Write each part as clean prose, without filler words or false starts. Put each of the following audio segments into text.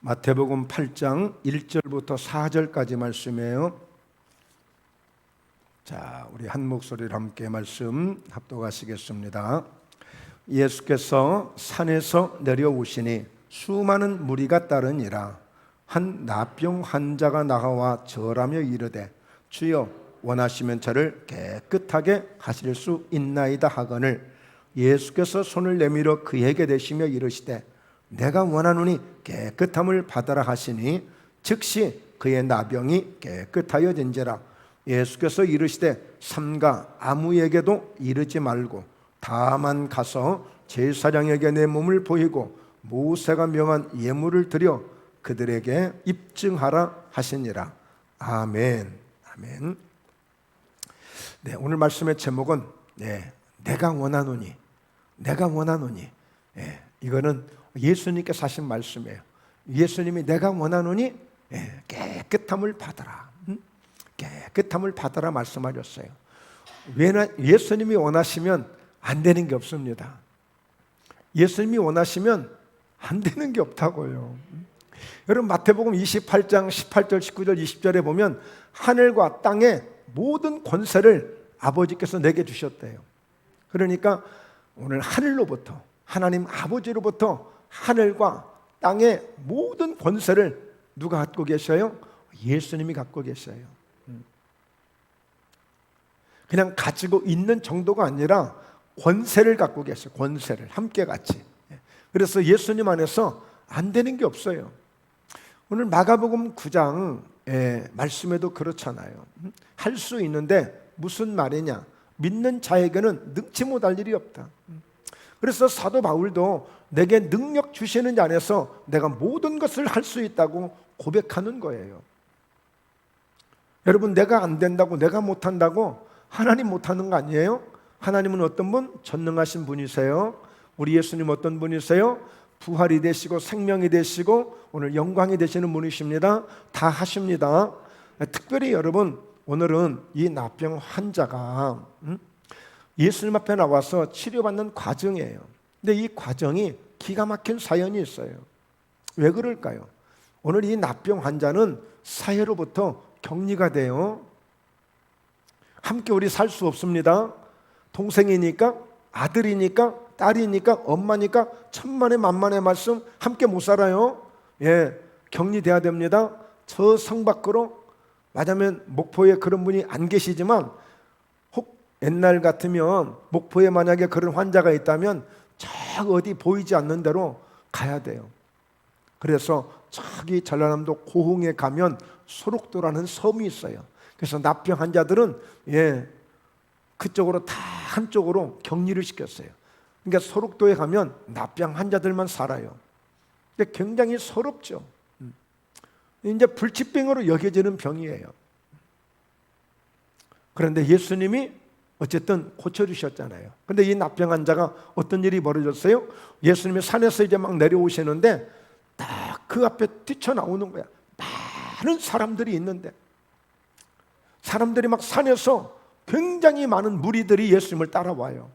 마태복음 8장 1절부터 4절까지 말씀이에요. 자, 우리 한 목소리로 함께 말씀 합독하시겠습니다. 예수께서 산에서 내려오시니 수많은 무리가 따르니라. 한 나병 환자가 나와 절하며 이르되 주여 원하시면 저를 깨끗하게 하실 수 있나이다 하거늘 예수께서 손을 내밀어 그에게 대시며 이르시되 내가 원하노니 깨끗함을 받아라 하시니 즉시 그의 나병이 깨끗하여진지라. 예수께서 이르시되 삼가 아무에게도 이르지 말고 다만 가서 제사장에게 내 몸을 보이고 모세가 명한 예물을 드려 그들에게 입증하라 하시니라. 아멘. 아멘. 네, 오늘 말씀의 제목은 내가 원하노니. 이거는 예수님께서 하신 말씀이에요. 예수님이 내가 원하노니 깨끗함을 받아라. 깨끗함을 받아라 말씀하셨어요. 예수님이 원하시면 안 되는 게 없습니다. 예수님이 원하시면 안 되는 게 없다고요. 여러분 마태복음 28장 18절 19절 20절에 보면 하늘과 땅의 모든 권세를 아버지께서 내게 주셨대요. 그러니까 오늘 하늘로부터 하나님 아버지로부터 하늘과 땅의 모든 권세를 누가 갖고 계셔요? 예수님이 갖고 계셔요. 그냥 가지고 있는 정도가 아니라 권세를 갖고 계셔요. 권세를 함께 같이. 그래서 예수님 안에서 안 되는 게 없어요. 오늘 마가복음 9장 말씀에도 그렇잖아요. 할 수 있는데 무슨 말이냐? 믿는 자에게는 능치 못할 일이 없다. 그래서 사도 바울도 내게 능력 주시는 자 안에서 내가 모든 것을 할 수 있다고 고백하는 거예요. 여러분, 내가 안 된다고, 내가 못한다고 하나님 못하는 거 아니에요? 하나님은 어떤 분? 전능하신 분이세요. 우리 예수님 어떤 분이세요? 부활이 되시고 생명이 되시고 오늘 영광이 되시는 분이십니다. 다 하십니다. 특별히 여러분, 오늘은 이 나병 환자가 예수님 앞에 나와서 치료받는 과정이에요. 근데 이 과정이 기가 막힌 사연이 있어요. 왜 그럴까요? 오늘 이 나병 환자는 사회로부터 격리가 돼요. 함께 우리 살 수 없습니다. 동생이니까, 아들이니까, 딸이니까, 엄마니까 천만의 만만의 말씀 함께 못 살아요. 격리돼야 됩니다. 저 성 밖으로, 맞으면 목포에 그런 분이 안 계시지만 혹 옛날 같으면 목포에 만약에 그런 환자가 있다면 저 어디 보이지 않는 데로 가야 돼요. 그래서 저기 전라남도 고흥에 가면 소록도라는 섬이 있어요. 그래서 나병 환자들은 그쪽으로 다 한쪽으로 격리를 시켰어요. 그러니까 소록도에 가면 나병 환자들만 살아요. 근데 굉장히 서럽죠. 이제 불치병으로 여겨지는 병이에요. 그런데 예수님이 어쨌든 고쳐주셨잖아요. 그런데 이 나병 환자가 어떤 일이 벌어졌어요? 예수님이 산에서 이제 막 내려오시는데 딱 그 앞에 뛰쳐나오는 거야. 많은 사람들이 있는데 사람들이 막 산에서 굉장히 많은 무리들이 예수님을 따라와요.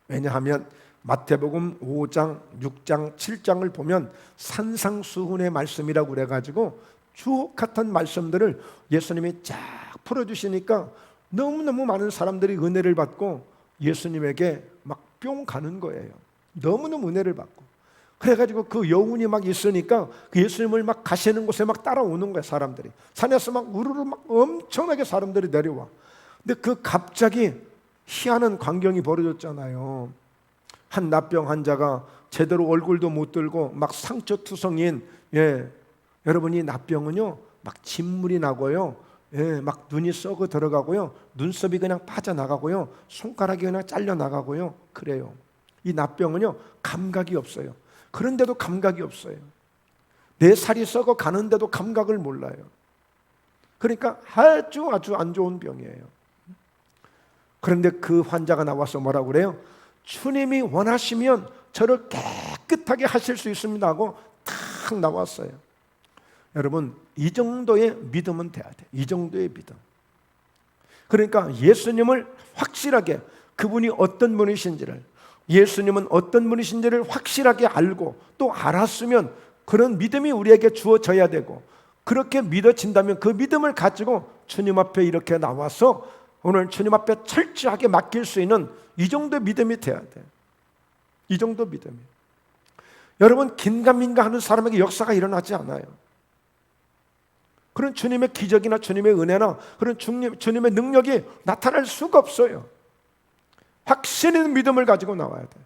왜냐하면 마태복음 5장, 6장, 7장을 보면 산상수훈의 말씀이라고 그래가지고 주옥 같은 말씀들을 예수님이 쫙 풀어주시니까 너무너무 많은 사람들이 은혜를 받고 예수님에게 막 뿅 가는 거예요. 너무너무 은혜를 받고. 그래가지고 그 여운이 막 있으니까 그 예수님을 막 가시는 곳에 막 따라오는 거예요. 사람들이 산에서 막 우르르 막 엄청나게 사람들이 내려와. 근데 그 갑자기 희한한 광경이 벌어졌잖아요. 한 나병 환자가 제대로 얼굴도 못 들고 막 상처투성인 여러분이 나병은요 막 진물이 나고요 막 눈이 썩어 들어가고요 눈썹이 그냥 빠져나가고요 손가락이 그냥 잘려나가고요 그래요. 이 나병은요 감각이 없어요. 그런데도 감각이 없어요. 내 살이 썩어 가는데도 감각을 몰라요. 그러니까 아주 안 좋은 병이에요. 그런데 그 환자가 나와서 뭐라고 그래요? 주님이 원하시면 저를 깨끗하게 하실 수 있습니다 하고 탁 나왔어요. 여러분, 이 정도의 믿음은 돼야 돼. 이 정도의 믿음. 그러니까 예수님을 확실하게 그분이 어떤 분이신지를, 예수님은 어떤 분이신지를 확실하게 알고 또 알았으면 그런 믿음이 우리에게 주어져야 되고, 그렇게 믿어진다면 그 믿음을 가지고 주님 앞에 이렇게 나와서 오늘 주님 앞에 철저하게 맡길 수 있는 이 정도 믿음이 돼야 돼요. 이 정도 믿음이. 여러분, 긴가민가 하는 사람에게 역사가 일어나지 않아요. 그런 주님의 기적이나 주님의 은혜나 그런 주님의 능력이 나타날 수가 없어요. 확신 있는 믿음을 가지고 나와야 돼요.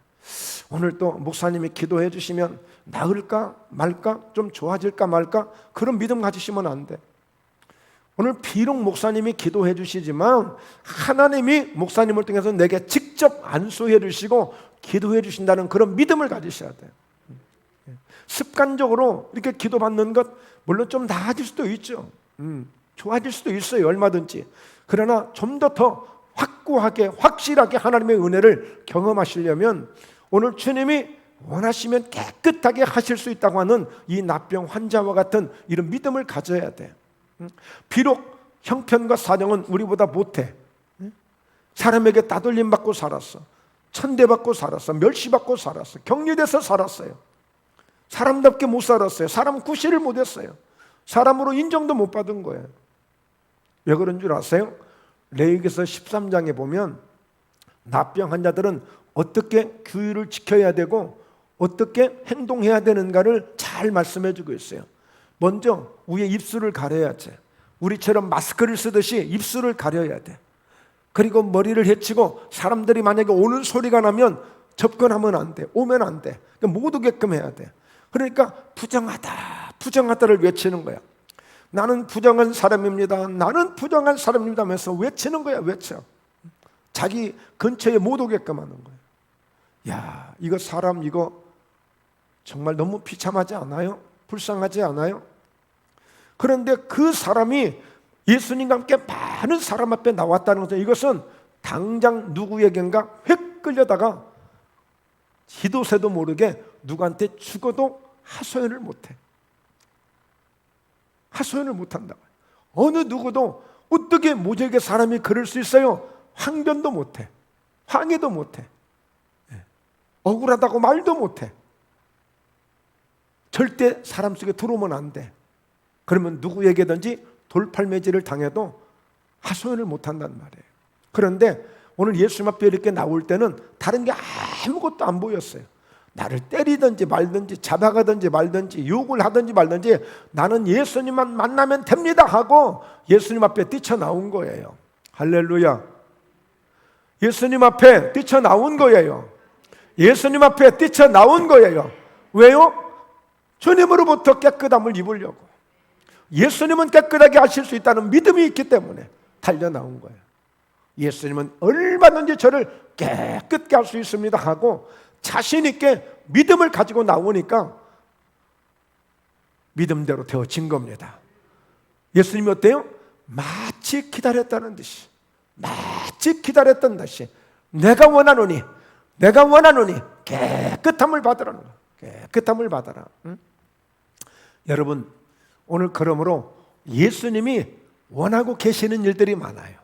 오늘 또 목사님이 기도해 주시면 나을까 말까, 좀 좋아질까 말까, 그런 믿음 가지시면 안 돼. 오늘 비록 목사님이 기도해 주시지만 하나님이 목사님을 통해서 내게 직접 안수해 주시고 기도해 주신다는 그런 믿음을 가지셔야 돼요. 습관적으로 이렇게 기도받는 것 물론 좀 나아질 수도 있죠. 좋아질 수도 있어요, 얼마든지. 그러나 좀 더 확고하게 확실하게 하나님의 은혜를 경험하시려면 오늘 주님이 원하시면 깨끗하게 하실 수 있다고 하는 이 납병 환자와 같은 이런 믿음을 가져야 돼. 비록 형편과 사정은 우리보다 못해. 사람에게 따돌림 받고 살았어. 천대받고 살았어. 멸시받고 살았어. 격리돼서 살았어요. 사람답게 못 살았어요. 사람 구실을 못했어요. 사람으로 인정도 못 받은 거예요. 왜 그런 줄 아세요? 레위기서 13장에 보면 납병 환자들은 어떻게 규율을 지켜야 되고 어떻게 행동해야 되는가를 잘 말씀해 주고 있어요. 먼저 위에 입술을 가려야지. 우리처럼 마스크를 쓰듯이 입술을 가려야 돼. 그리고 머리를 헤치고 사람들이 만약에 오는 소리가 나면 접근하면 안 돼. 오면 안 돼. 못 오게끔 해야 돼. 그러니까 부정하다, 부정하다를 외치는 거야. 나는 부정한 사람입니다. 나는 부정한 사람입니다 하면서 외치는 거야. 외쳐. 자기 근처에 못 오게끔 하는 거야. 야, 이거 사람 이거 정말 너무 비참하지 않아요? 불쌍하지 않아요? 그런데 그 사람이 예수님과 함께 많은 사람 앞에 나왔다는 것은 이것은 당장 누구에겐가 획 끌려다가 지도 새도 모르게 누구한테 죽어도 하소연을 못해. 하소연을 못한다. 어느 누구도 어떻게 모질게 사람이 그럴 수 있어요? 항변도 못해. 항의도 못해. 억울하다고 말도 못해. 절대 사람 속에 들어오면 안 돼. 그러면 누구에게든지 돌팔매질을 당해도 하소연을 못한단 말이에요. 그런데 오늘 예수님 앞에 이렇게 나올 때는 다른 게 아무것도 안 보였어요. 나를 때리든지 말든지 잡아가든지 말든지 욕을 하든지 말든지 나는 예수님만 만나면 됩니다 하고 예수님 앞에 뛰쳐나온 거예요. 할렐루야. 예수님 앞에 뛰쳐나온 거예요. 예수님 앞에 뛰쳐나온 거예요. 왜요? 주님으로부터 깨끗함을 입으려고. 예수님은 깨끗하게 하실 수 있다는 믿음이 있기 때문에 달려나온 거예요. 예수님은 얼마든지 저를 깨끗게 할 수 있습니다 하고 자신 있게 믿음을 가지고 나오니까 믿음대로 되어진 겁니다. 예수님이 어때요? 마치 기다렸다는 듯이, 마치 기다렸던 듯이 내가 원하노니 깨끗함을 받으라는 거예요. 깨끗함을 받아라. 응? 여러분, 오늘 그러므로 예수님이 원하고 계시는 일들이 많아요.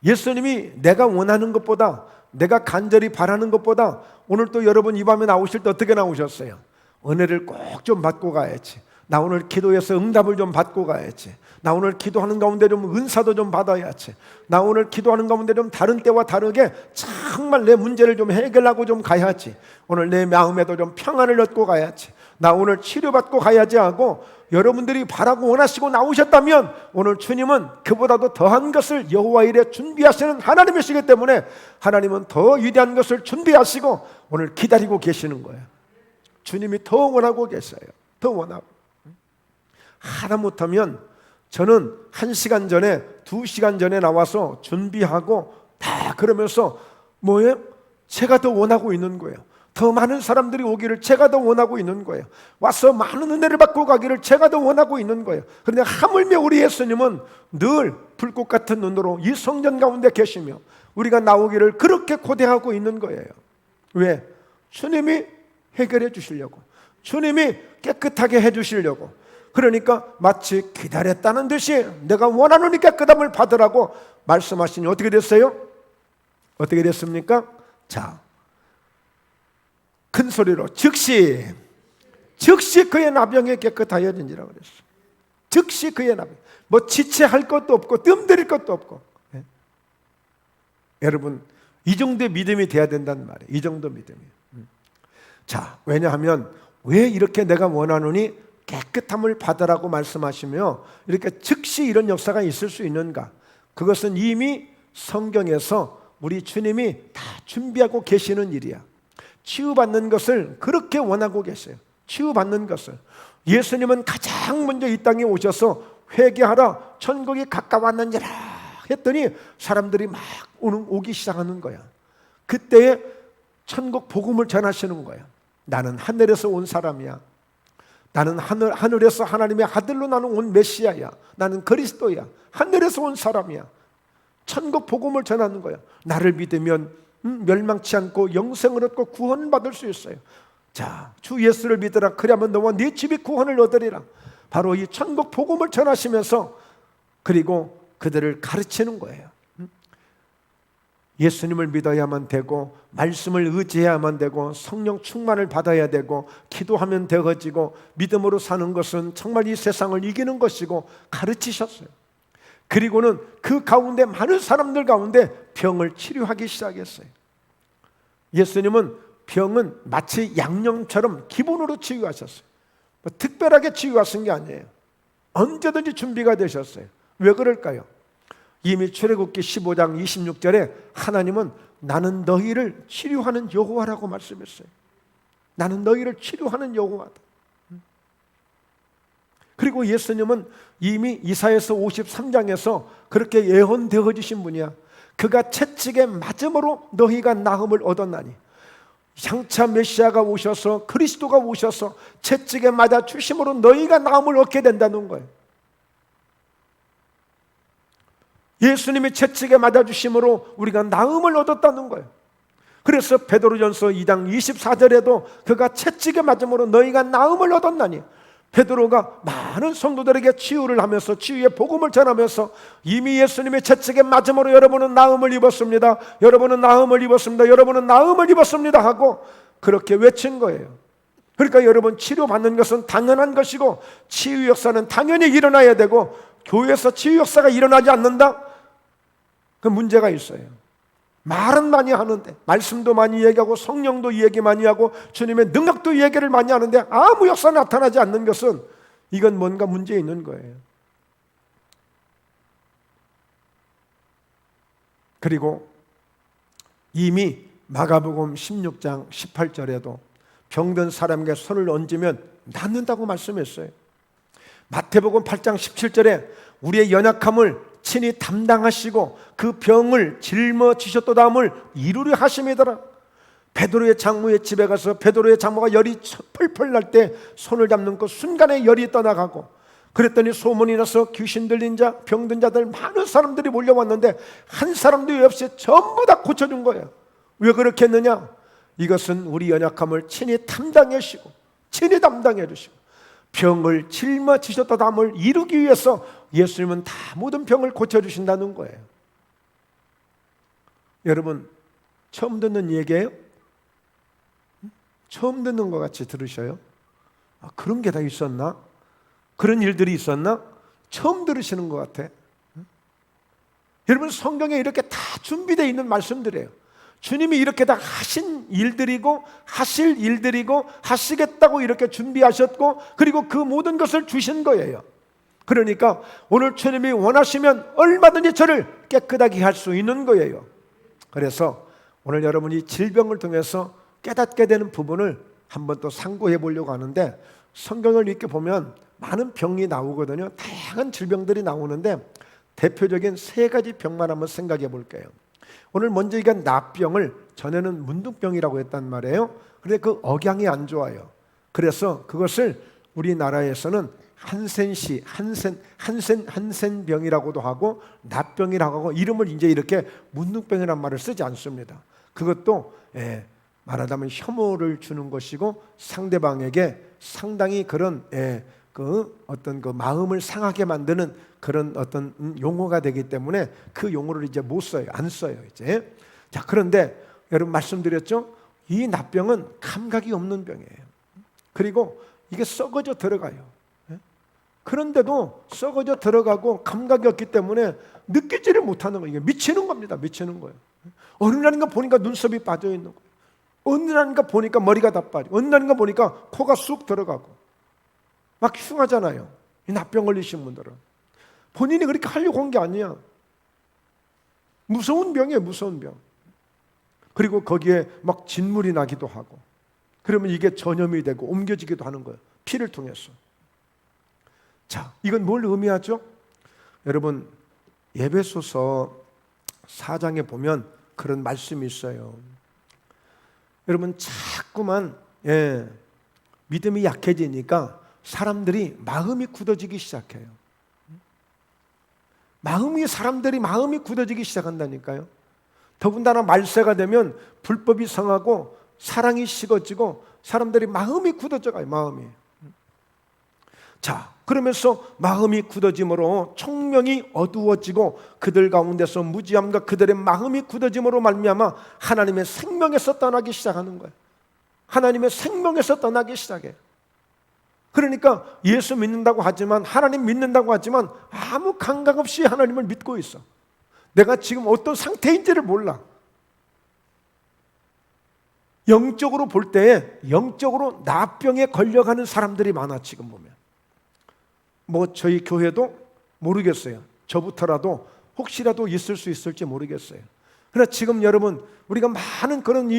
예수님이 내가 원하는 것보다, 내가 간절히 바라는 것보다 오늘 또 여러분 이 밤에 나오실 때 어떻게 나오셨어요? 은혜를 꼭 좀 받고 가야지. 나 오늘 기도해서 응답을 좀 받고 가야지. 나 오늘 기도하는 가운데 좀 은사도 좀 받아야지. 나 오늘 기도하는 가운데 좀 다른 때와 다르게 정말 내 문제를 좀 해결하고 좀 가야지. 오늘 내 마음에도 좀 평안을 얻고 가야지. 나 오늘 치료받고 가야지 하고 여러분들이 바라고 원하시고 나오셨다면 오늘 주님은 그보다도 더한 것을 여호와 일에 준비하시는 하나님이시기 때문에 하나님은 더 위대한 것을 준비하시고 오늘 기다리고 계시는 거예요. 주님이 더 원하고 계셔요. 더 원하고. 하다못하면 저는 1시간 전에 2시간 전에 나와서 준비하고 다 그러면서 뭐예요? 제가 더 원하고 있는 거예요. 더 많은 사람들이 오기를 제가 더 원하고 있는 거예요. 와서 많은 은혜를 받고 가기를 제가 더 원하고 있는 거예요. 그런데 하물며 우리 예수님은 늘 불꽃 같은 눈으로 이 성전 가운데 계시며 우리가 나오기를 그렇게 고대하고 있는 거예요. 왜? 주님이 해결해 주시려고, 주님이 깨끗하게 해 주시려고. 그러니까 마치 기다렸다는 듯이 내가 원하노니 깨끗함을 받으라고 말씀하시니 어떻게 됐어요? 어떻게 됐습니까? 자, 큰 소리로 즉시 즉시 그의 나병이 깨끗하여진지라 그랬어. 즉시 그의 나병. 뭐 지체할 것도 없고 뜸들일 것도 없고. 예? 여러분, 이 정도의 믿음이 돼야 된다는 말이에요. 이 정도 믿음이. 자, 왜냐하면 왜 이렇게 내가 원하노니 깨끗함을 받으라고 말씀하시며 이렇게 즉시 이런 역사가 있을 수 있는가? 그것은 이미 성경에서 우리 주님이 다 준비하고 계시는 일이야. 치유받는 것을 그렇게 원하고 계세요. 치유받는 것을. 예수님은 가장 먼저 이 땅에 오셔서 회개하라, 천국이 가까웠느니라 했더니 사람들이 막 오기 시작하는 거야. 그때에 천국 복음을 전하시는 거야. 나는 하늘에서 온 사람이야. 나는 하늘에서 하나님의 아들로 나는 온 메시아야. 나는 그리스도야. 하늘에서 온 사람이야. 천국 복음을 전하는 거야. 나를 믿으면 멸망치 않고 영생을 얻고 구원을 받을 수 있어요. 자, 주 예수를 믿으라. 그리하면 너와 네 집이 구원을 얻으리라. 바로 이 천국 복음을 전하시면서 그리고 그들을 가르치는 거예요. 예수님을 믿어야만 되고 말씀을 의지해야만 되고 성령 충만을 받아야 되고 기도하면 되어지고 믿음으로 사는 것은 정말 이 세상을 이기는 것이고 가르치셨어요. 그리고는 그 가운데 많은 사람들 가운데 병을 치료하기 시작했어요. 예수님은 병은 마치 양념처럼 기본으로 치유하셨어요. 뭐 특별하게 치유하신 게 아니에요. 언제든지 준비가 되셨어요. 왜 그럴까요? 이미 출애굽기 15장 26절에 하나님은 나는 너희를 치료하는 여호와라고 말씀했어요. 나는 너희를 치료하는 여호와다. 그리고 예수님은 이미 이사야서 53장에서 그렇게 예언되어 주신 분이야. 그가 채찍에 맞음으로 너희가 나음을 얻었나니, 장차 메시아가 오셔서 그리스도가 오셔서 채찍에 맞아 주심으로 너희가 나음을 얻게 된다는 거예요. 예수님이 채찍에 맞아 주심으로 우리가 나음을 얻었다는 거예요. 그래서 베드로전서 2장 24절에도 그가 채찍에 맞음으로 너희가 나음을 얻었나니, 베드로가 많은 성도들에게 치유를 하면서 치유의 복음을 전하면서 이미 예수님의 채찍에 맞음으로 여러분은 나음을 입었습니다. 여러분은 나음을 입었습니다. 여러분은 나음을 입었습니다 하고 그렇게 외친 거예요. 그러니까 여러분, 치료받는 것은 당연한 것이고 치유 역사는 당연히 일어나야 되고, 교회에서 치유 역사가 일어나지 않는다? 그 문제가 있어요. 말은 많이 하는데, 말씀도 많이 얘기하고 성령도 얘기 많이 하고 주님의 능력도 얘기를 많이 하는데 아무 역사 나타나지 않는 것은 이건 뭔가 문제 있는 거예요. 그리고 이미 마가복음 16장 18절에도 병든 사람에게 손을 얹으면 낫는다고 말씀했어요. 마태복음 8장 17절에 우리의 연약함을 친히 담당하시고 그 병을 짊어지셨도다함을 이루려 하심이더라. 베드로의 장모의 집에 가서 베드로의 장모가 열이 펄펄 날 때 손을 잡는 그 순간에 열이 떠나가고, 그랬더니 소문이 나서 귀신 들린 자, 병든 자들 많은 사람들이 몰려왔는데 한 사람도 없이 전부 다 고쳐준 거예요. 왜 그렇게 했느냐? 이것은 우리 연약함을 친히 담당해 주시고 친히 담당해 주시고 병을 짊어지셨다함을 이루기 위해서 예수님은 다 모든 병을 고쳐주신다는 거예요. 여러분, 처음 듣는 얘기예요? 처음 듣는 것 같이 들으셔요? 아, 그런 게 다 있었나? 그런 일들이 있었나? 처음 들으시는 것 같아. 여러분, 성경에 이렇게 다 준비되어 있는 말씀들이에요. 주님이 이렇게 다 하신 일들이고 하실 일들이고 하시겠다고 이렇게 준비하셨고, 그리고 그 모든 것을 주신 거예요. 그러니까 오늘 주님이 원하시면 얼마든지 저를 깨끗하게 할 수 있는 거예요. 그래서 오늘 여러분이 질병을 통해서 깨닫게 되는 부분을 한번 또 상고해 보려고 하는데, 성경을 이렇게 보면 많은 병이 나오거든요. 다양한 질병들이 나오는데 대표적인 세 가지 병만 한번 생각해 볼게요. 오늘 먼저 이게 납병을 전에는 문둥병이라고 했단 말이에요. 그런데 그 억양이 안 좋아요. 그래서 그것을 우리나라에서는 한센병이라고도 하고 납병이라고 하고 이름을 이제 이렇게 문둥병이란 말을 쓰지 않습니다. 그것도 말하자면 혐오를 주는 것이고 상대방에게 상당히 그런 그 어떤 그 마음을 상하게 만드는 그런 어떤 용어가 되기 때문에 그 용어를 이제 못 써요. 안 써요, 이제. 자, 그런데 여러분 말씀드렸죠? 이 납병은 감각이 없는 병이에요. 그리고 이게 썩어져 들어가요. 그런데도 썩어져 들어가고 감각이 없기 때문에 느끼지를 못하는 거예요. 이게 미치는 겁니다. 미치는 거예요. 어느 날인가 보니까 눈썹이 빠져 있는 거예요. 어느 날인가 보니까 머리가 다 빠지고, 어느 날인가 보니까 코가 쑥 들어가고 막 흉하잖아요. 이 납병 걸리신 분들은 본인이 그렇게 하려고 한 게 아니야. 무서운 병이에요. 무서운 병. 그리고 거기에 막 진물이 나기도 하고, 그러면 이게 전염이 되고 옮겨지기도 하는 거예요. 피를 통해서. 자, 이건 뭘 의미하죠? 여러분, 에베소서 4장에 보면 그런 말씀이 있어요. 여러분, 자꾸만 믿음이 약해지니까 사람들이 마음이 굳어지기 시작해요. 사람들이 마음이 굳어지기 시작한다니까요. 더군다나 말세가 되면 불법이 성하고 사랑이 식어지고 사람들이 마음이 굳어져 가요. 마음이. 자, 그러면서 마음이 굳어짐으로 총명이 어두워지고 그들 가운데서 무지함과 그들의 마음이 굳어짐으로 말미암아 하나님의 생명에서 떠나기 시작하는 거예요. 하나님의 생명에서 떠나기 시작해요. 그러니까 예수 믿는다고 하지만, 하나님 믿는다고 하지만 아무 감각 없이 하나님을 믿고 있어. 내가 지금 어떤 상태인지를 몰라. 영적으로 볼 때에 영적으로 나병에 걸려가는 사람들이 많아. 지금 보면 뭐 저희 교회도 모르겠어요. 저부터라도 혹시라도 있을 수 있을지 모르겠어요. 그러나 지금 여러분, 우리가 많은 그런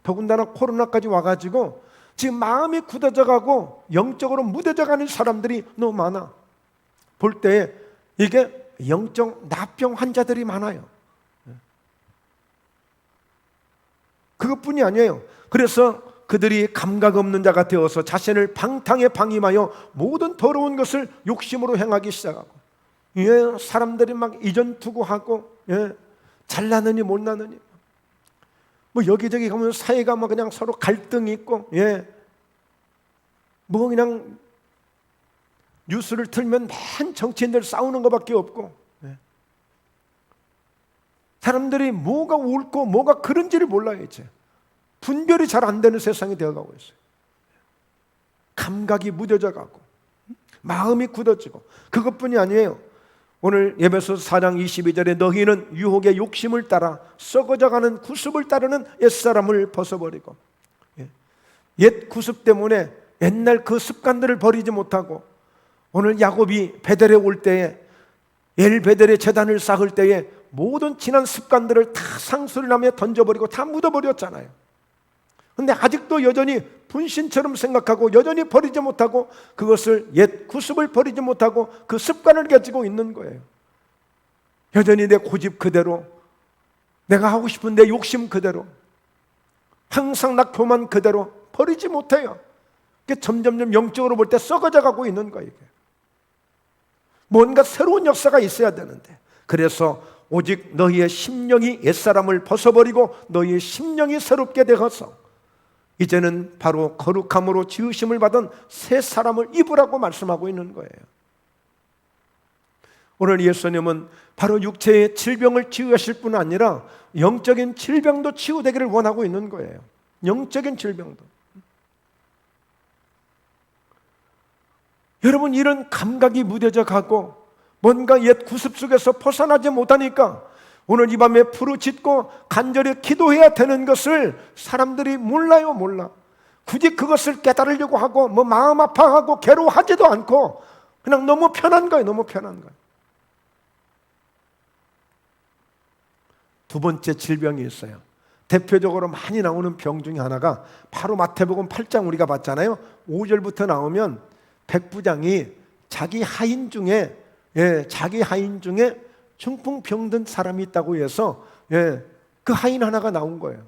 더군다나 코로나까지 와가지고 지금 마음이 굳어져 가고 영적으로 무뎌져 가는 사람들이 너무 많아. 볼 때에 이게 영적 나병 환자들이 많아요. 그것뿐이 아니에요. 그래서 그들이 감각 없는 자가 되어서 자신을 방탕에 방임하여 모든 더러운 것을 욕심으로 행하기 시작하고, 사람들이 막 이전투구하고, 잘나느니 못나느니, 뭐 여기저기 가면 사이가 막 그냥 서로 갈등이 있고, 뭐 그냥 뉴스를 틀면 맨 정치인들 싸우는 것밖에 없고, 사람들이 뭐가 옳고 뭐가 그른지를 몰라요. 이제 분별이 잘 안 되는 세상이 되어가고 있어요. 감각이 무뎌져 가고 마음이 굳어지고, 그것뿐이 아니에요. 오늘 에베소서 4장 22절에 너희는 유혹의 욕심을 따라 썩어져가는 구습을 따르는 옛사람을 벗어버리고, 옛 구습 때문에 옛날 그 습관들을 버리지 못하고, 오늘 야곱이 베델에 올 때에, 엘베델의 제단을 쌓을 때에 모든 지난 습관들을 다 상수를 하며 던져버리고 다 묻어버렸잖아요. 그런데 아직도 여전히 분신처럼 생각하고 여전히 버리지 못하고, 그것을 옛 구습을 버리지 못하고 그 습관을 가지고 있는 거예요. 여전히 내 고집 그대로, 내가 하고 싶은 내 욕심 그대로, 항상 나 교만 그대로 버리지 못해요. 점점점 영적으로 볼 때 썩어져 가고 있는 거예요. 뭔가 새로운 역사가 있어야 되는데, 그래서 오직 너희의 심령이 옛사람을 벗어버리고 너희의 심령이 새롭게 되어서 이제는 바로 거룩함으로 지으심을 받은 새 사람을 입으라고 말씀하고 있는 거예요. 오늘 예수님은 바로 육체의 질병을 치유하실 뿐 아니라 영적인 질병도 치유되기를 원하고 있는 거예요. 영적인 질병도. 여러분, 이런 감각이 무뎌져 가고 뭔가 옛 구습 속에서 벗어나지 못하니까 오늘 이 밤에 부르짖고 간절히 기도해야 되는 것을 사람들이 몰라요. 몰라. 굳이 그것을 깨달으려고 하고 뭐 마음 아파하고 괴로워하지도 않고 그냥 너무 편한 거예요. 너무 편한 거예요. 두 번째 질병이 있어요. 대표적으로 많이 나오는 병 중에 하나가 바로 마태복음 8장 우리가 봤잖아요. 5절부터 나오면 백부장이 자기 하인 중에 중풍병 든 사람이 있다고 해서 그 하인 하나가 나온 거예요.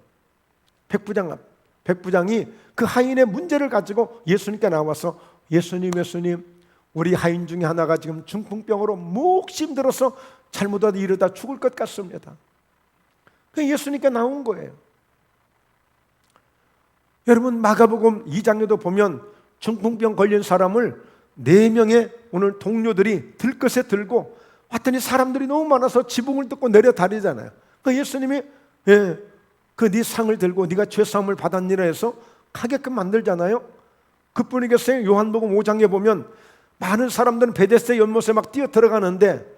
백부장이 그 하인의 문제를 가지고 예수님께 나와서 예수님, 우리 하인 중에 하나가 지금 중풍병으로 몹시 힘들어서 잘못하다 이러다 죽을 것 같습니다. 그 예수님께 나온 거예요. 여러분, 마가복음 2장에도 보면 중풍병 걸린 사람을 4명의 오늘 동료들이 들것에 들고 왔더니 사람들이 너무 많아서 지붕을 뜯고 내려다니잖아요. 그 예수님이 그 네 상을 들고 네가 죄사함을 받았니라 해서 가게끔 만들잖아요. 그뿐이겠어요? 요한복음 5장에 보면 많은 사람들은 베데스다 연못에 막 뛰어 들어가는데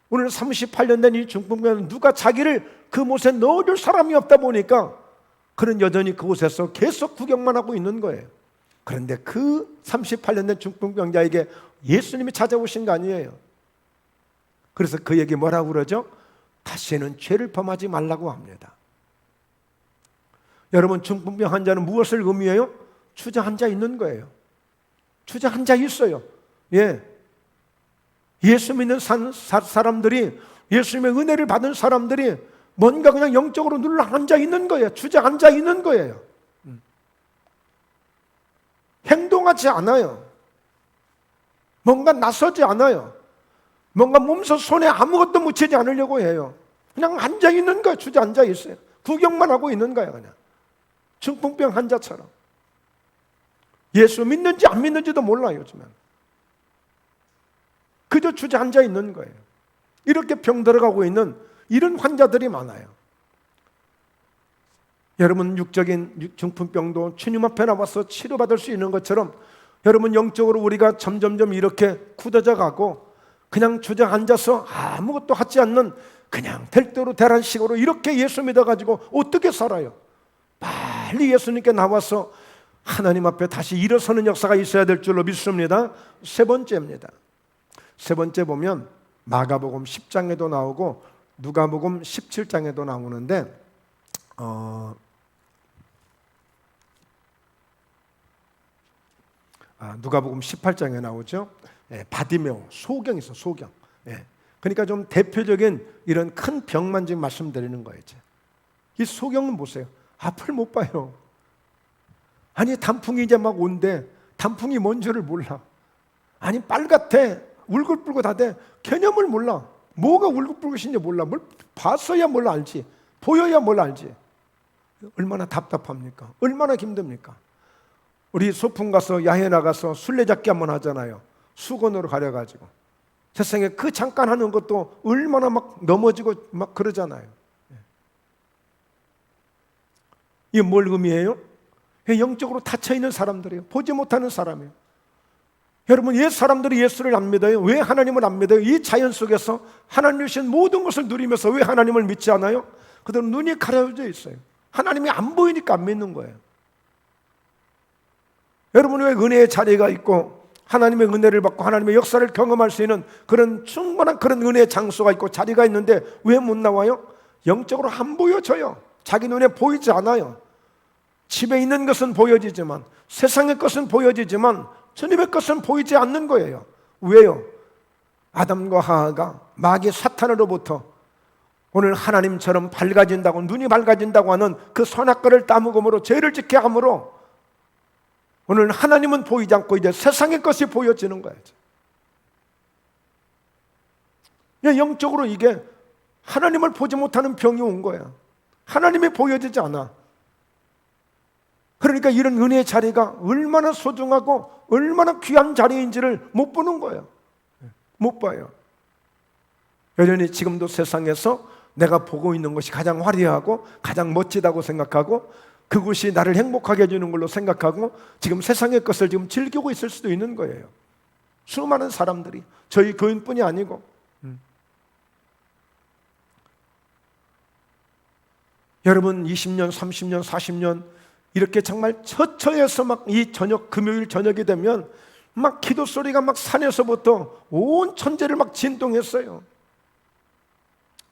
오늘 38년 된 이 중풍병은 누가 자기를 그 못에 넣어줄 사람이 없다 보니까 그는 여전히 그곳에서 계속 구경만 하고 있는 거예요. 그런데 그 38년 된 중풍병자에게 예수님이 찾아오신 거 아니에요. 그래서 그에게 뭐라고 그러죠? 다시는 죄를 범하지 말라고 합니다. 여러분, 중풍병 환자는 무엇을 의미해요? 주저앉아 있는 거예요. 주저앉아 있어요. 예. 예수 믿는 사람들이, 예수님의 은혜를 받은 사람들이 뭔가 그냥 영적으로 눌러 앉아 있는 거예요. 주저앉아 있는 거예요. 행동하지 않아요. 뭔가 나서지 않아요. 뭔가 몸소 손에 아무것도 묻히지 않으려고 해요. 그냥 앉아 있는 거예요. 주저앉아 있어요. 구경만 하고 있는 거예요. 그냥 중풍병 환자처럼. 예수 믿는지 안 믿는지도 몰라요. 요즘엔 그저 주저앉아 있는 거예요. 이렇게 병들어가고 있는 이런 환자들이 많아요. 여러분, 육적인 중풍병도 주님 앞에 나와서 치료받을 수 있는 것처럼 여러분, 영적으로 우리가 점점점 이렇게 굳어져 가고 그냥 주저앉아서 아무것도 하지 않는 그냥 될 대로 되란 식으로 이렇게 예수 믿어가지고 어떻게 살아요? 빨리 예수님께 나와서 하나님 앞에 다시 일어서는 역사가 있어야 될 줄로 믿습니다. 세 번째입니다. 세 번째 보면 마가복음 10장에도 나오고 누가복음 17장에도 나오는데 누가복음 18장에 나오죠. 바디메오, 소경이 있어, 소경. 그러니까 좀 대표적인 이런 큰 병만 지금 말씀드리는 거예요. 이 소경은 보세요. 앞을 못 봐요. 아니, 단풍이 이제 막 온대. 단풍이 뭔 줄을 몰라. 아니, 빨갛대. 울긋불긋하대. 개념을 몰라. 뭐가 울긋불긋인지 몰라. 뭘 봤어야 뭘 알지. 보여야 뭘 알지. 얼마나 답답합니까? 얼마나 힘듭니까? 우리 소풍 가서 야외 나가서 술래잡기 한번 하잖아요. 수건으로 가려가지고. 세상에 그 잠깐 하는 것도 얼마나 막 넘어지고 막 그러잖아요. 이게 뭘 의미해요? 영적으로 닫혀있는 사람들이에요. 보지 못하는 사람이에요. 여러분, 옛 사람들이 예수를 안 믿어요. 왜 하나님을 안 믿어요? 이 자연 속에서 하나님 주신 모든 것을 누리면서 왜 하나님을 믿지 않아요? 그들은 눈이 가려져 있어요. 하나님이 안 보이니까 안 믿는 거예요. 여러분, 왜 은혜의 자리가 있고 하나님의 은혜를 받고 하나님의 역사를 경험할 수 있는 그런 충분한 그런 은혜의 장소가 있고 자리가 있는데 왜 못 나와요? 영적으로 안 보여져요. 자기 눈에 보이지 않아요. 집에 있는 것은 보여지지만, 세상의 것은 보여지지만 주님의 것은 보이지 않는 거예요. 왜요? 아담과 하하가 마귀 사탄으로부터 오늘 하나님처럼 밝아진다고, 눈이 밝아진다고 하는 그 선악과를 따먹음으로 죄를 짓게 함으로 오늘 하나님은 보이지 않고 이제 세상의 것이 보여지는 거예요. 영적으로 이게 하나님을 보지 못하는 병이 온 거야. 하나님이 보여지지 않아. 그러니까 이런 은혜의 자리가 얼마나 소중하고 얼마나 귀한 자리인지를 못 보는 거예요. 못 봐요. 여전히 지금도 세상에서 내가 보고 있는 것이 가장 화려하고 가장 멋지다고 생각하고 그것이 나를 행복하게 해주는 걸로 생각하고 지금 세상의 것을 지금 즐기고 있을 수도 있는 거예요. 수많은 사람들이, 저희 교인뿐이 아니고. 여러분, 20년, 30년, 40년 이렇게 정말 처처해서 막 이 저녁, 금요일 저녁이 되면 막 기도 소리가 막 산에서부터 온 천재를 막 진동했어요.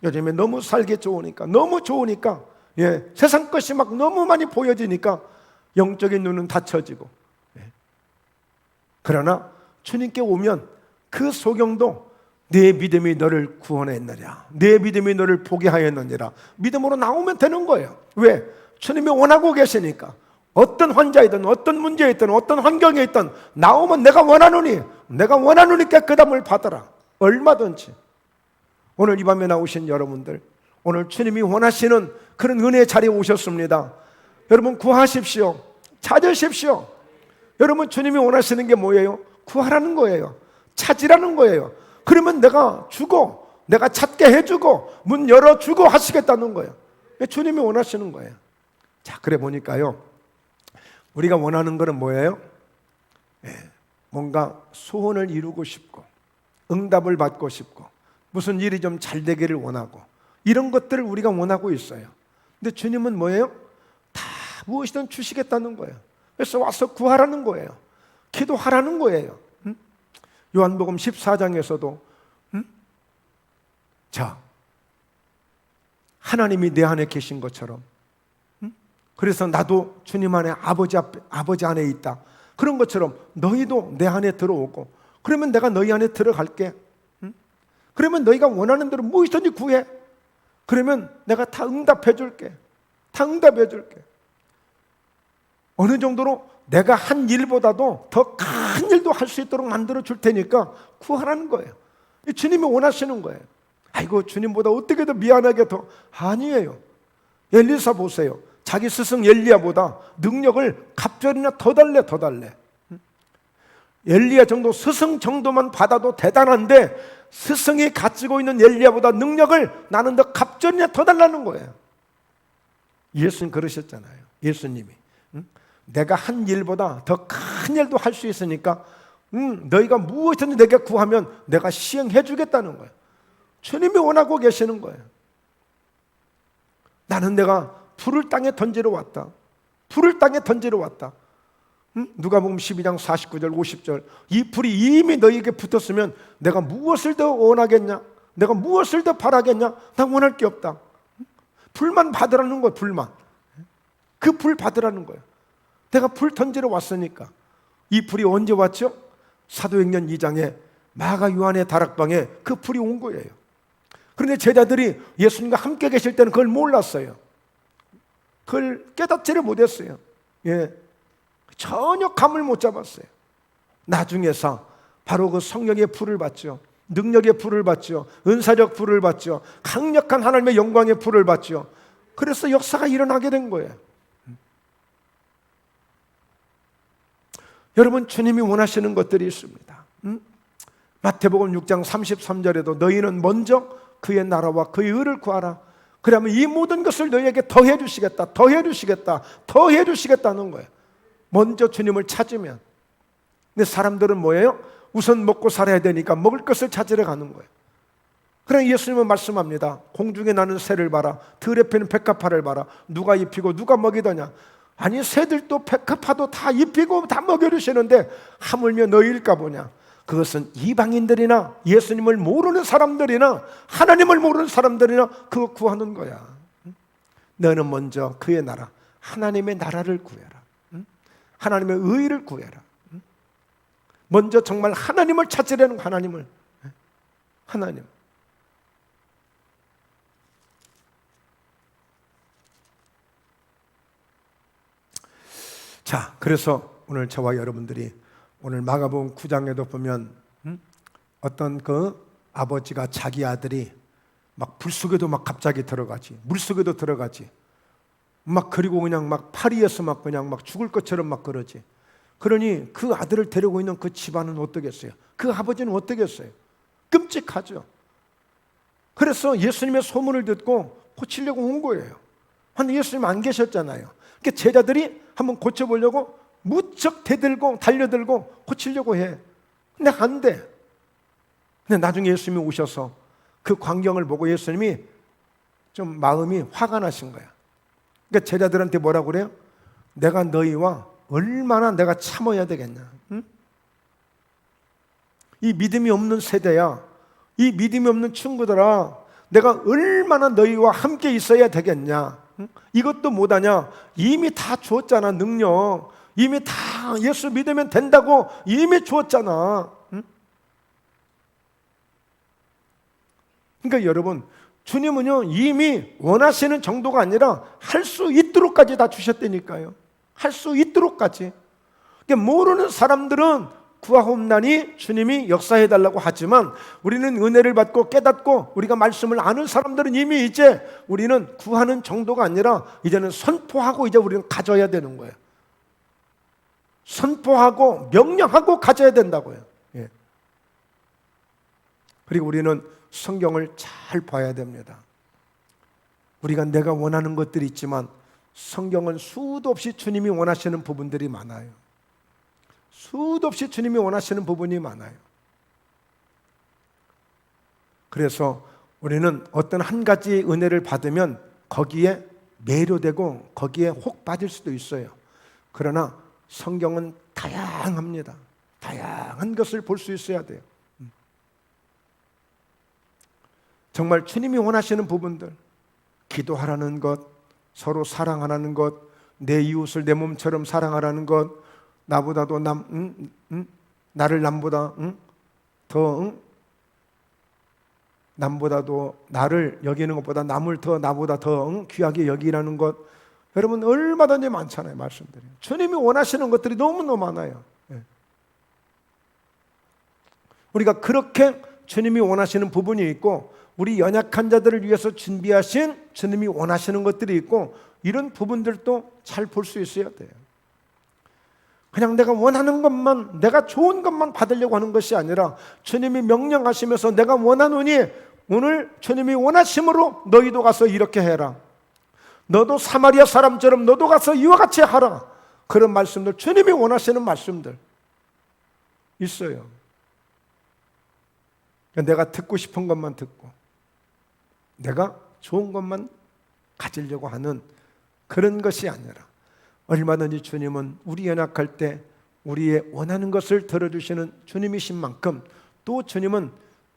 요즘에 너무 살기 좋으니까, 너무 좋으니까, 세상 것이 막 너무 많이 보여지니까 영적인 눈은 닫혀지고. 그러나 주님께 오면 그 소경도 내 믿음이 너를 구원했느냐, 내 믿음이 너를 보게 하였느니라, 믿음으로 나오면 되는 거예요. 왜? 주님이 원하고 계시니까. 어떤 환자이든 어떤 문제에 있든 어떤 환경에 있든 나오면 내가 원하노니 깨끗함을 받아라. 얼마든지. 오늘 이 밤에 나오신 여러분들, 오늘 주님이 원하시는 그런 은혜의 자리에 오셨습니다. 여러분, 구하십시오. 찾으십시오. 여러분, 주님이 원하시는 게 뭐예요? 구하라는 거예요. 찾으라는 거예요. 그러면 내가 주고, 내가 찾게 해주고, 문 열어주고 하시겠다는 거예요. 주님이 원하시는 거예요. 자, 그래 보니까요, 우리가 원하는 거는 뭐예요? 뭔가 소원을 이루고 싶고 응답을 받고 싶고 무슨 일이 좀 잘 되기를 원하고 이런 것들을 우리가 원하고 있어요. 근데 주님은 뭐예요? 다 무엇이든 주시겠다는 거예요. 그래서 와서 구하라는 거예요. 기도하라는 거예요. 요한복음 14장에서도 자, 하나님이 내 안에 계신 것처럼 그래서 나도 주님 안에 아버지 안에 있다. 그런 것처럼 너희도 내 안에 들어오고 그러면 내가 너희 안에 들어갈게. 그러면 너희가 원하는 대로 무엇이든지 구해. 그러면 내가 다 응답해 줄게. 다 응답해 줄게. 어느 정도로 내가 한 일보다도 더 큰 일도 할 수 있도록 만들어 줄 테니까 구하라는 거예요. 주님이 원하시는 거예요. 아이고 주님보다 어떻게 더 미안하게 더. 아니에요. 엘리사 보세요. 자기 스승 엘리야보다 능력을 갑절이나 더 달래. 엘리야 정도 스승 정도만 받아도 대단한데 스승이 가지고 있는 엘리야보다 능력을 나는 더 갑절이나 더 달라는 거예요. 예수님 그러셨잖아요. 예수님이 내가 한 일보다 더 큰 일도 할 수 있으니까 너희가 무엇이든지 내게 구하면 내가 시행해 주겠다는 거예요. 주님이 원하고 계시는 거예요. 나는 내가 불을 땅에 던지러 왔다. 불을 땅에 던지러 왔다. 누가복음 12장 49절 50절 이 불이 이미 너희에게 붙었으면 내가 무엇을 더 원하겠냐? 내가 무엇을 더 바라겠냐? 나 원할 게 없다. 불만 받으라는 거예요. 불만. 그 불 받으라는 거예요. 내가 불 던지러 왔으니까. 이 불이 언제 왔죠? 사도행전 2장에 마가 요한의 다락방에 그 불이 온 거예요. 그런데 제자들이 예수님과 함께 계실 때는 그걸 몰랐어요. 그걸 깨닫지를 못했어요. 전혀 감을 못 잡았어요. 나중에서 바로 그 성령의 불을 받죠. 능력의 불을 받죠. 은사적 불을 받죠. 강력한 하나님의 영광의 불을 받죠. 그래서 역사가 일어나게 된 거예요. 여러분 주님이 원하시는 것들이 있습니다. 마태복음 6장 33절에도 너희는 먼저 그의 나라와 그의 의를 구하라. 그러면 이 모든 것을 너희에게 더해 주시겠다. 더해 주시겠다. 더해 주시겠다는 거예요. 먼저 주님을 찾으면. 근데 사람들은 뭐예요? 우선 먹고 살아야 되니까 먹을 것을 찾으러 가는 거예요. 그러나 예수님은 말씀합니다. 공중에 나는 새를 봐라. 들에 피는 백합화를 봐라. 누가 입히고 누가 먹이더냐. 아니 새들도 백합화도 다 입히고 다 먹여주시는데 하물며 너희일까 보냐. 그것은 이방인들이나 예수님을 모르는 사람들이나 하나님을 모르는 사람들이나 그거 구하는 거야. 너는 먼저 그의 나라 하나님의 나라를 구해라. 하나님의 의를 구해라. 먼저 정말 하나님을 찾으려는 하나님. 자, 그래서 오늘 저와 여러분들이 오늘 마가복음 9장에도 보면 어떤 그 아버지가 자기 아들이 막 불 속에도 막 갑자기 들어가지, 물 속에도 들어가지, 막 그리고 그냥 막 파리에서 막 그냥 막 죽을 것처럼 막 그러지. 그러니 그 아들을 데리고 있는 그 집안은 어떠겠어요? 그 아버지는 어떠겠어요? 끔찍하죠. 그래서 예수님의 소문을 듣고 고치려고 온 거예요. 근데 예수님 안 계셨잖아요. 그러니까 제자들이 한번 고쳐보려고 무척 대들고 달려들고 고치려고 해. 근데 안 돼. 근데 나중에 예수님이 오셔서 그 광경을 보고 예수님이 좀 마음이 화가 나신 거야. 그러니까 제자들한테 뭐라고 그래요? 내가 너희와 얼마나 내가 참아야 되겠냐. 응? 이 믿음이 없는 세대야. 이 믿음이 없는 친구들아, 내가 얼마나 너희와 함께 있어야 되겠냐. 응? 이것도 못하냐. 이미 다 주었잖아. 능력 이미 다 예수 믿으면 된다고 이미 주었잖아. 응? 그러니까 여러분 주님은요 이미 원하시는 정도가 아니라 할 수 있도록까지 다 주셨다니까요. 할 수 있도록까지. 그러니까 모르는 사람들은 구하옵나니 주님이 역사해달라고 하지만 우리는 은혜를 받고 깨닫고 우리가 말씀을 아는 사람들은 이미 이제 우리는 구하는 정도가 아니라 이제는 선포하고 이제 우리는 가져야 되는 거예요. 선포하고 명령하고 가져야 된다고요. 예. 그리고 우리는 성경을 잘 봐야 됩니다. 우리가 내가 원하는 것들이 있지만 성경은 수도 없이 주님이 원하시는 부분들이 많아요. 수도 없이 주님이 원하시는 부분이 많아요. 그래서 우리는 어떤 한 가지 은혜를 받으면 거기에 매료되고 거기에 혹 빠질 수도 있어요. 그러나 성경은 다양합니다. 다양한 것을 볼 수 있어야 돼요. 정말 주님이 원하시는 부분들, 기도하라는 것, 서로 사랑하라는 것, 내 이웃을 내 몸처럼 사랑하라는 것, 나보다도 나를 남보다 더 남보다도 나를 여기는 것보다 남을 더 나보다 더 귀하게 여기라는 것, 여러분 얼마든지 많잖아요. 말씀드려요. 주님이 원하시는 것들이 너무너무 많아요. 우리가 그렇게 주님이 원하시는 부분이 있고, 우리 연약한 자들을 위해서 준비하신 주님이 원하시는 것들이 있고, 이런 부분들도 잘 볼 수 있어야 돼요. 그냥 내가 원하는 것만, 내가 좋은 것만 받으려고 하는 것이 아니라 주님이 명령하시면서 내가 원하노니 오늘 주님이 원하심으로 너희도 가서 이렇게 해라, 너도 사마리아 사람처럼 너도 가서 이와 같이 하라, 그런 말씀들, 주님이 원하시는 말씀들 있어요. 내가 듣고 싶은 것만 듣고 내가 좋은 것만 가지려고 하는 그런 것이 아니라, 얼마든지 주님은 우리 연약할 때 우리의 원하는 것을 들어주시는 주님이신 만큼, 또 주님은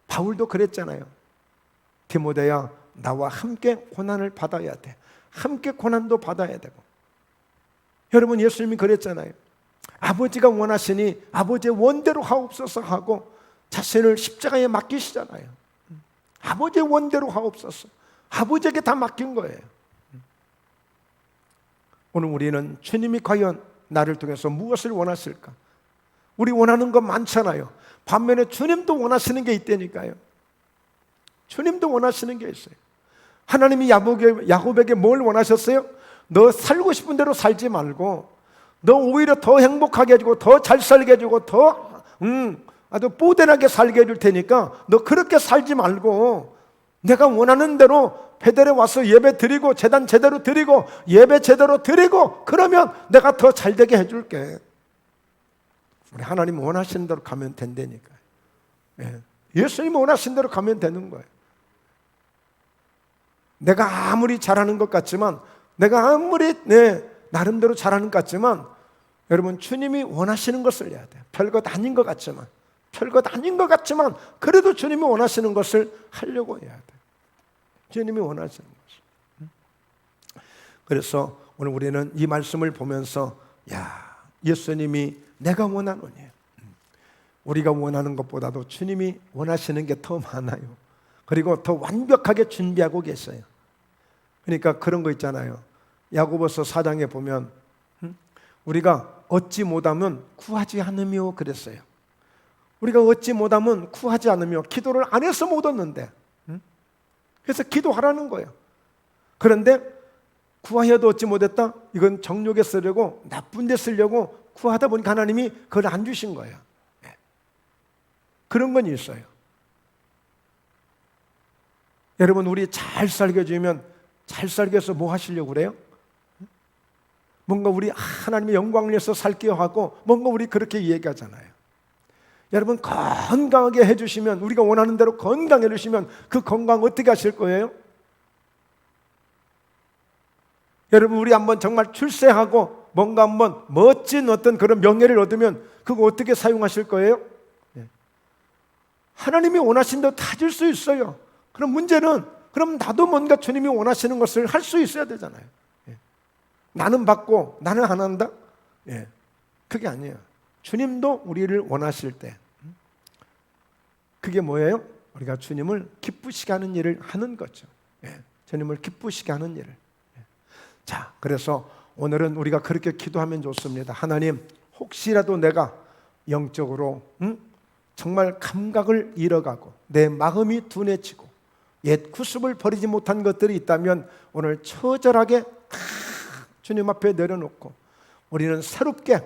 바울도 그랬잖아요. 디모데야, 나와 함께 고난을 받아야 돼. 함께 고난도 받아야 되고. 여러분, 예수님이 그랬잖아요. 아버지가 원하시니 아버지의 원대로 하옵소서 하고 자신을 십자가에 맡기시잖아요. 아버지의 원대로 하옵소서. 아버지에게 다 맡긴 거예요. 오늘 우리는 주님이 과연 나를 통해서 무엇을 원하실까? 우리 원하는 것 많잖아요. 반면에 주님도 원하시는 게 있다니까요. 주님도 원하시는 게 있어요. 하나님이 야곱에게 뭘 원하셨어요? 너 살고 싶은 대로 살지 말고 너 오히려 더 행복하게 해주고 더 잘 살게 해주고 더 아주 뽀대나게 살게 해줄 테니까 너 그렇게 살지 말고 내가 원하는 대로 베델에 와서 예배 드리고 제단 제대로 드리고 예배 제대로 드리고 그러면 내가 더 잘되게 해줄게. 우리 하나님 원하시는 대로 가면 된다니까요. 예수님 원하시는 대로 가면 되는 거예요. 내가 아무리 잘하는 것 같지만, 내가 아무리 나름대로 잘하는 것 같지만, 여러분 주님이 원하시는 것을 해야 돼요. 별것 아닌 것 같지만, 그래도 주님이 원하시는 것을 하려고 해야 돼요. 주님이 원하시는 것을. 그래서 오늘 우리는 이 말씀을 보면서, 야, 예수님이 내가 원하노니, 우리가 원하는 것보다도 주님이 원하시는 게 더 많아요. 그리고 더 완벽하게 준비하고 계세요. 그러니까 그런 거 있잖아요. 야고보서 4장에 보면 우리가 얻지 못하면 구하지 않으며 그랬어요. 우리가 얻지 못하면 구하지 않으며, 기도를 안 해서 못 얻는데, 그래서 기도하라는 거예요. 그런데 구하여도 얻지 못했다? 이건 정욕에 쓰려고, 나쁜 데 쓰려고 구하다 보니까 하나님이 그걸 안 주신 거예요. 그런 건 있어요. 여러분, 우리 잘 살게 해주면, 잘 살게 해서 뭐 하시려고 그래요? 뭔가 우리 하나님의 영광을 위해서 살게요 하고 뭔가 우리 그렇게 얘기하잖아요. 여러분, 건강하게 해주시면, 우리가 원하는 대로 건강해 주시면 그 건강 어떻게 하실 거예요? 여러분, 우리 한번 정말 출세하고 뭔가 한번 멋진 어떤 그런 명예를 얻으면 그거 어떻게 사용하실 거예요? 하나님이 원하신 대로 다 줄 수 있어요. 그럼 문제는, 그럼 나도 뭔가 주님이 원하시는 것을 할 수 있어야 되잖아요. 나는 받고 나는 안 한다? 그게 아니에요. 주님도 우리를 원하실 때, 그게 뭐예요? 우리가 주님을 기쁘시게 하는 일을 하는 거죠. 주님을 기쁘시게 하는 일을. 자, 그래서 오늘은 우리가 그렇게 기도하면 좋습니다. 하나님, 혹시라도 내가 영적으로 정말 감각을 잃어가고 내 마음이 둔해지고 옛 구습을 버리지 못한 것들이 있다면 오늘 처절하게 다 주님 앞에 내려놓고 우리는 새롭게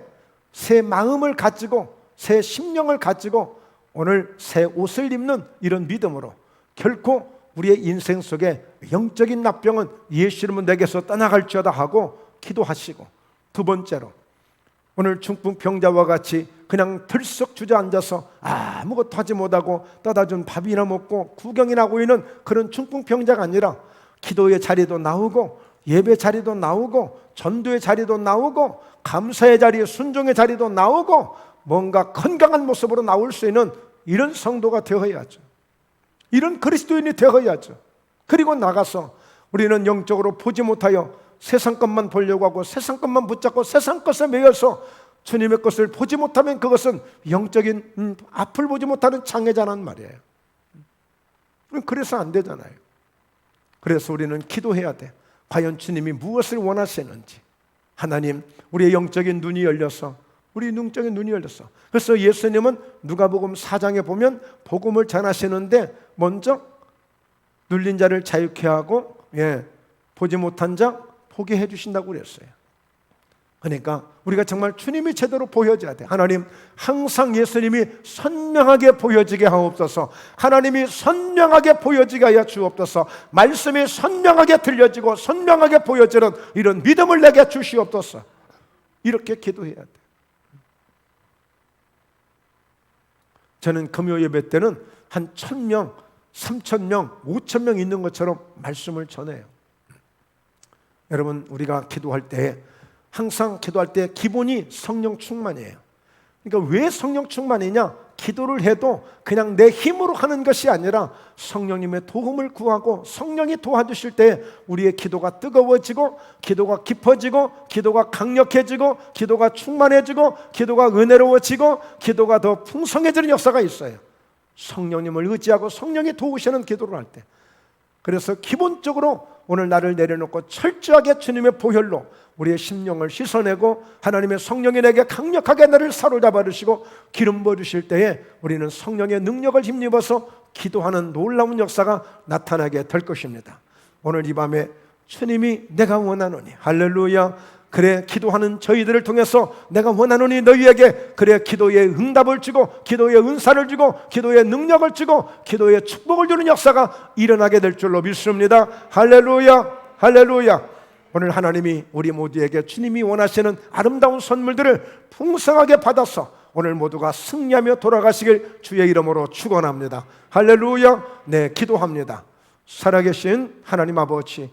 새 마음을 가지고 새 심령을 가지고 오늘 새 옷을 입는 이런 믿음으로 결코 우리의 인생 속에 영적인 납병은 예수 이름으로 내게서 떠나갈지어다 하고 기도하시고, 두 번째로 오늘 중풍병자와 같이 그냥 들썩 주저앉아서 아무것도 하지 못하고 떠다 준 밥이나 먹고 구경이나 하고 있는 그런 중풍병자가 아니라 기도의 자리도 나오고 예배 자리도 나오고 전도의 자리도 나오고 감사의 자리, 순종의 자리도 나오고 뭔가 건강한 모습으로 나올 수 있는 이런 성도가 되어야죠. 이런 그리스도인이 되어야죠. 그리고 나가서 우리는 영적으로 보지 못하여 세상 것만 보려고 하고 세상 것만 붙잡고 세상 것에 매여서 주님의 것을 보지 못하면 그것은 영적인 앞을 보지 못하는 장애자란 말이에요. 그래서 안 되잖아요. 그래서 우리는 기도해야 돼. 과연 주님이 무엇을 원하시는지. 하나님, 우리의 영적인 눈이 열려서, 우리 영적인 눈이 열렸어. 그래서 예수님은 누가복음 4장에 보면 복음을 전하시는데 먼저 눌린 자를 자유케 하고 보지 못한 자 보게 해주신다고 그랬어요. 그러니까 우리가 정말 주님이 제대로 보여져야 돼. 하나님, 항상 예수님이 선명하게 보여지게 하옵소서. 하나님이 선명하게 보여지게 하여 주옵소서. 말씀이 선명하게 들려지고 선명하게 보여지는 이런 믿음을 내게 주시옵소서. 이렇게 기도해야 돼. 저는 금요 예배 때는 한 1,000명, 3,000명, 5,000명 있는 것처럼 말씀을 전해요. 여러분, 우리가 기도할 때 항상 기도할 때 기본이 성령 충만이에요. 그러니까 왜 성령 충만이냐? 기도를 해도 그냥 내 힘으로 하는 것이 아니라 성령님의 도움을 구하고 성령이 도와주실 때 우리의 기도가 뜨거워지고 기도가 깊어지고 기도가 강력해지고 기도가 충만해지고 기도가 은혜로워지고 기도가 더 풍성해지는 역사가 있어요. 성령님을 의지하고 성령이 도우시는 기도를 할 때. 그래서 기본적으로 오늘 나를 내려놓고 철저하게 주님의 보혈로 우리의 심령을 씻어내고 하나님의 성령이 내게 강력하게 나를 사로잡아 주시고 기름 부어주실 때에 우리는 성령의 능력을 힘입어서 기도하는 놀라운 역사가 나타나게 될 것입니다. 오늘 이 밤에 주님이 내가 원하노니, 할렐루야, 그래 기도하는 저희들을 통해서 내가 원하노니 너희에게 그래 기도의 응답을 주고 기도의 은사를 주고 기도의 능력을 주고 기도의 축복을 주는 역사가 일어나게 될 줄로 믿습니다. 할렐루야, 할렐루야. 오늘 하나님이 우리 모두에게 주님이 원하시는 아름다운 선물들을 풍성하게 받아서 오늘 모두가 승리하며 돌아가시길 주의 이름으로 축원합니다. 할렐루야. 네, 기도합니다. 살아계신 하나님 아버지,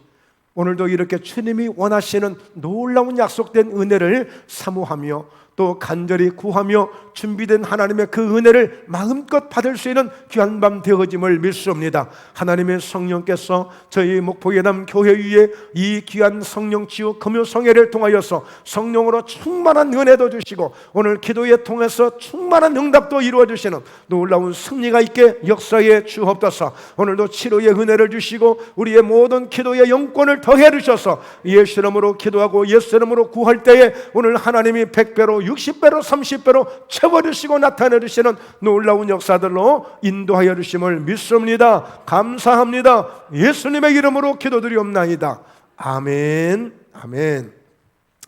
오늘도 이렇게 주님이 원하시는 놀라운 약속된 은혜를 사모하며 또 간절히 구하며 준비된 하나님의 그 은혜를 마음껏 받을 수 있는 귀한 밤 되어짐을 믿습니다. 하나님의 성령께서 저희 목포예남 교회 위에 이 귀한 성령 치유 금요 성회를 통하여서 성령으로 충만한 은혜도 주시고 오늘 기도에 통해서 충만한 응답도 이루어 주시는 놀라운 승리가 있게 역사에 주옵소서. 오늘도 치료의 은혜를 주시고 우리의 모든 기도의 영권을 더해 주셔서 예수 이름으로 기도하고 예수 이름으로 구할 때에 오늘 하나님이 100배로 60배로 30배로 채워주시고 나타내주시는 놀라운 역사들로 인도하여 주심을 믿습니다. 감사합니다. 예수님의 이름으로 기도드리옵나이다. 아멘, 아멘.